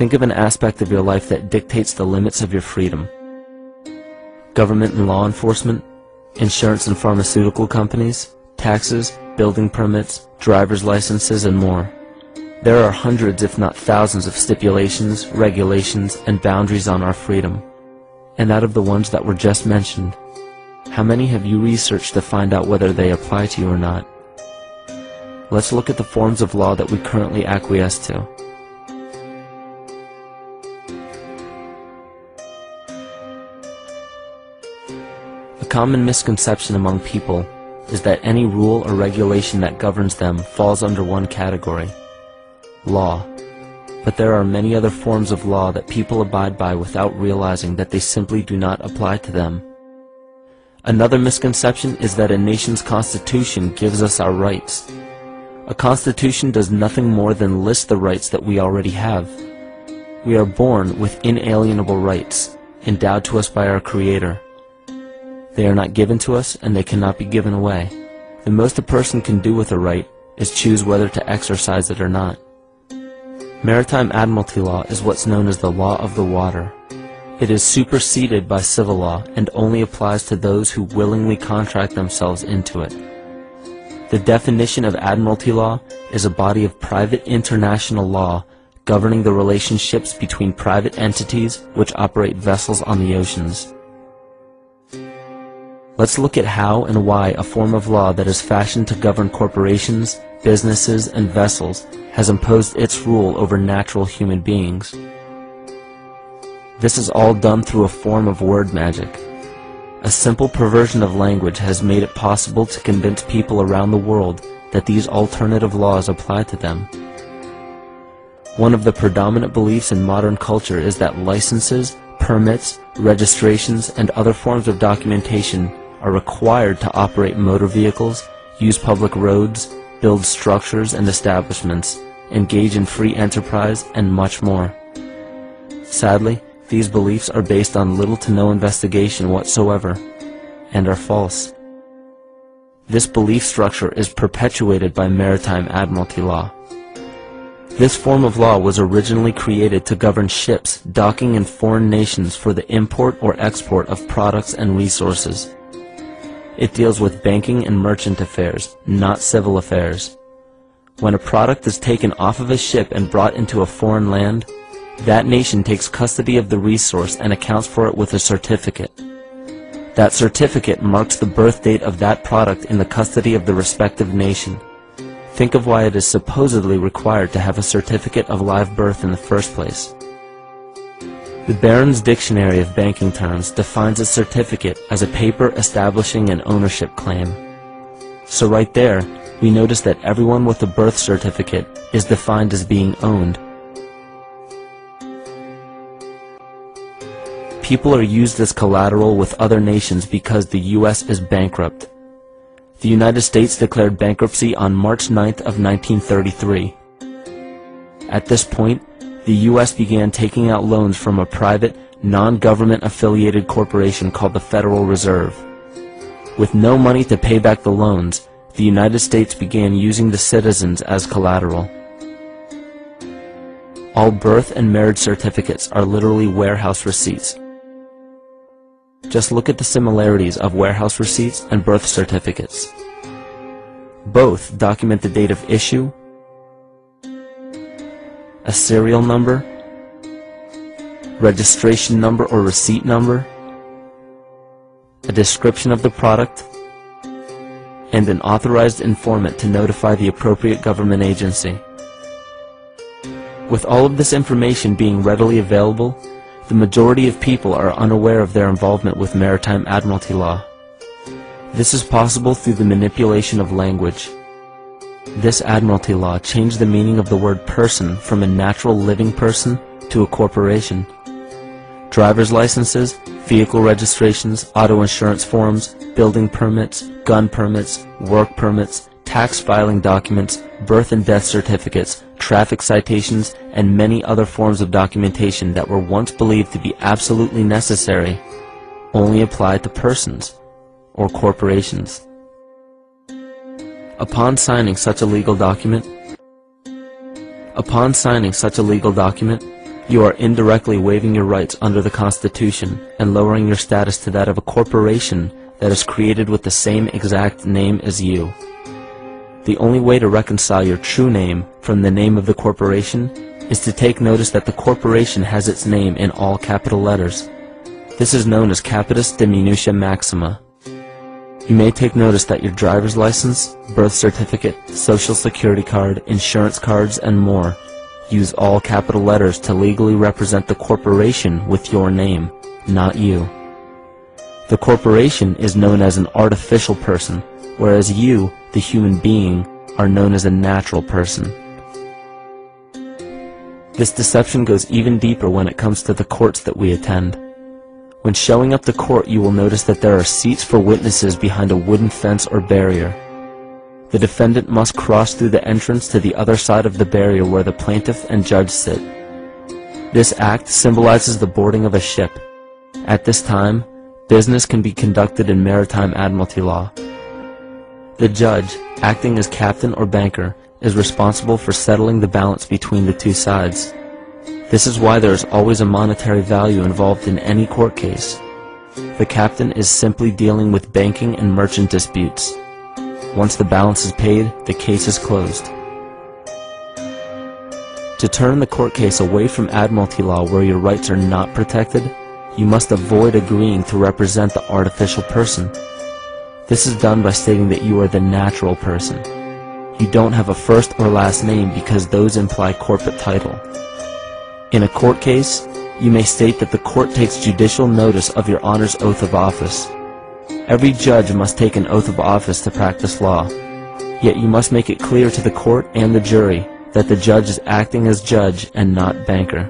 Think of an aspect of your life that dictates the limits of your freedom. Government and law enforcement, insurance and pharmaceutical companies, taxes, building permits, driver's licenses, and more. There are hundreds, if not thousands, of stipulations, regulations, and boundaries on our freedom. And out of the ones that were just mentioned, how many have you researched to find out whether they apply to you or not? Let's look at the forms of law that we currently acquiesce to. A common misconception among people is that any rule or regulation that governs them falls under one category: law. But there are many other forms of law that people abide by without realizing that they simply do not apply to them. Another misconception is that a nation's constitution gives us our rights. A constitution does nothing more than list the rights that we already have. We are born with inalienable rights, endowed to us by our Creator. They are not given to us, and they cannot be given away. The most a person can do with a right is choose whether to exercise it or not. Maritime admiralty law is what's known as the law of the water. It is superseded by civil law and only applies to those who willingly contract themselves into it. The definition of admiralty law is a body of private international law governing the relationships between private entities which operate vessels on the oceans. Let's look at how and why a form of law that is fashioned to govern corporations, businesses, and vessels has imposed its rule over natural human beings. This is all done through a form of word magic. A simple perversion of language has made it possible to convince people around the world that these alternative laws apply to them. One of the predominant beliefs in modern culture is that licenses, permits, registrations, and other forms of documentation are required to operate motor vehicles, use public roads, build structures and establishments, engage in free enterprise, and much more. Sadly, these beliefs are based on little to no investigation whatsoever, and are false. This belief structure is perpetuated by maritime admiralty law. This form of law was originally created to govern ships docking in foreign nations for the import or export of products and resources. It deals with banking and merchant affairs, not civil affairs. When a product is taken off of a ship and brought into a foreign land, that nation takes custody of the resource and accounts for it with a certificate. That certificate marks the birth date of that product in the custody of the respective nation. Think of why it is supposedly required to have a certificate of live birth in the first place. The Barron's Dictionary of Banking Terms defines a certificate as a paper establishing an ownership claim. So right there, we notice that everyone with a birth certificate is defined as being owned. People are used as collateral with other nations because the U.S. is bankrupt. The United States declared bankruptcy on March 9th of 1933. At this point, the U.S. began taking out loans from a private, non-government affiliated corporation called the Federal Reserve. With no money to pay back the loans, the United States began using the citizens as collateral. All birth and marriage certificates are literally warehouse receipts. Just look at the similarities of warehouse receipts and birth certificates. Both document the date of issue, a serial number, registration number or receipt number, a description of the product, and an authorized informant to notify the appropriate government agency. With all of this information being readily available, the majority of people are unaware of their involvement with maritime admiralty law. This is possible through the manipulation of language. This admiralty law changed the meaning of the word person from a natural living person to a corporation. Driver's licenses, vehicle registrations, auto insurance forms, building permits, gun permits, work permits, tax filing documents, birth and death certificates, traffic citations, and many other forms of documentation that were once believed to be absolutely necessary only applied to persons or corporations. Upon signing such a legal document, You are indirectly waiving your rights under the Constitution and lowering your status to that of a corporation that is created with the same exact name as you. The only way to reconcile your true name from the name of the corporation is to take notice that the corporation has its name in all capital letters. This is known as capitis diminutia maxima. You may take notice that your driver's license, birth certificate, social security card, insurance cards, and more use all capital letters to legally represent the corporation with your name, not you. The corporation is known as an artificial person, whereas you, the human being, are known as a natural person. This deception goes even deeper when it comes to the courts that we attend. When showing up to court, you will notice that there are seats for witnesses behind a wooden fence or barrier. The defendant must cross through the entrance to the other side of the barrier where the plaintiff and judge sit. This act symbolizes the boarding of a ship. At this time, business can be conducted in maritime admiralty law. The judge, acting as captain or banker, is responsible for settling the balance between the two sides. This is why there is always a monetary value involved in any court case. The captain is simply dealing with banking and merchant disputes. Once the balance is paid, the case is closed. To turn the court case away from admiralty law where your rights are not protected, you must avoid agreeing to represent the artificial person. This is done by stating that you are the natural person. You don't have a first or last name because those imply corporate title. In a court case, you may state that the court takes judicial notice of your Honor's oath of office. Every judge must take an oath of office to practice law, yet you must make it clear to the court and the jury that the judge is acting as judge and not banker.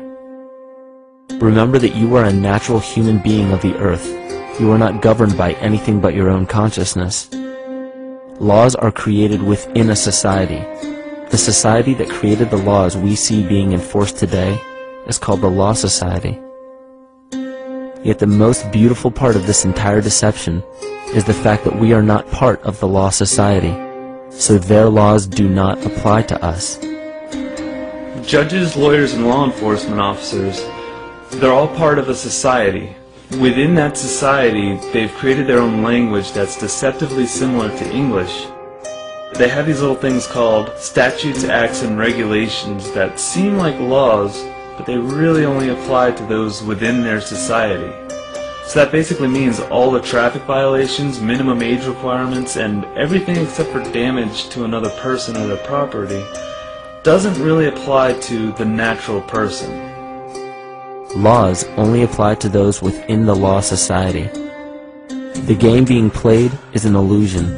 Remember that you are a natural human being of the earth. You are not governed by anything but your own consciousness. Laws are created within a society. The society that created the laws we see being enforced today is called the Law Society. Yet the most beautiful part of this entire deception is the fact that we are not part of the Law Society, so their laws do not apply to us. Judges, lawyers, and law enforcement officers, they're all part of a society. Within that society, they've created their own language that's deceptively similar to English. They have these little things called statutes, acts, and regulations that seem like laws, but they really only apply to those within their society. So that basically means all the traffic violations, minimum age requirements, and everything except for damage to another person or their property doesn't really apply to the natural person. Laws only apply to those within the Law Society. The game being played is an illusion.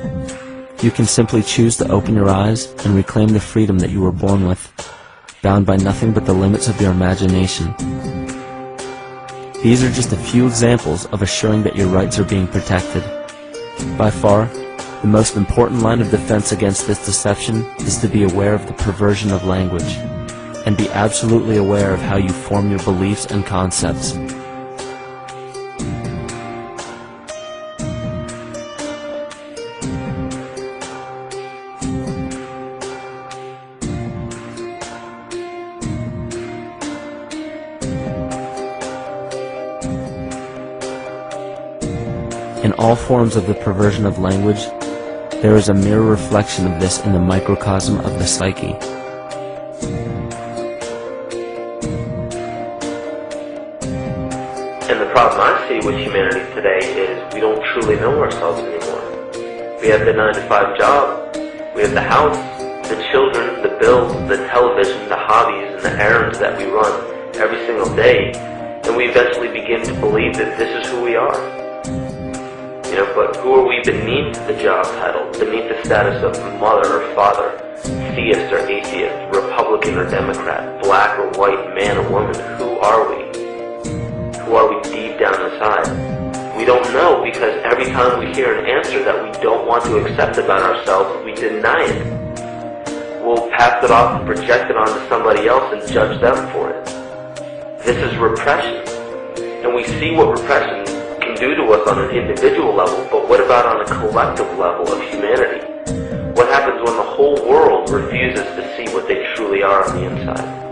You can simply choose to open your eyes and reclaim the freedom that you were born with, bound by nothing but the limits of your imagination. These are just a few examples of assuring that your rights are being protected. By far, the most important line of defense against this deception is to be aware of the perversion of language, and be absolutely aware of how you form your beliefs and concepts. In all forms of the perversion of language, there is a mirror reflection of this in the microcosm of the psyche. And the problem I see with humanity today is we don't truly know ourselves anymore. We have the 9-to-5 job, we have the house, the children, the bills, the television, the hobbies, and the errands that we run every single day, and we eventually begin to believe that this is who we are. But who are we beneath the job title, beneath the status of mother or father, theist or atheist, Republican or Democrat, black or white, man or woman? Who are we? Who are we deep down inside? We don't know, because every time we hear an answer that we don't want to accept about ourselves, we deny it. We'll pass it off and project it onto somebody else and judge them for it. This is repression. And we see what repression can do to us on an individual level, but what about on a collective level of humanity? What happens when the whole world refuses to see what they truly are on the inside?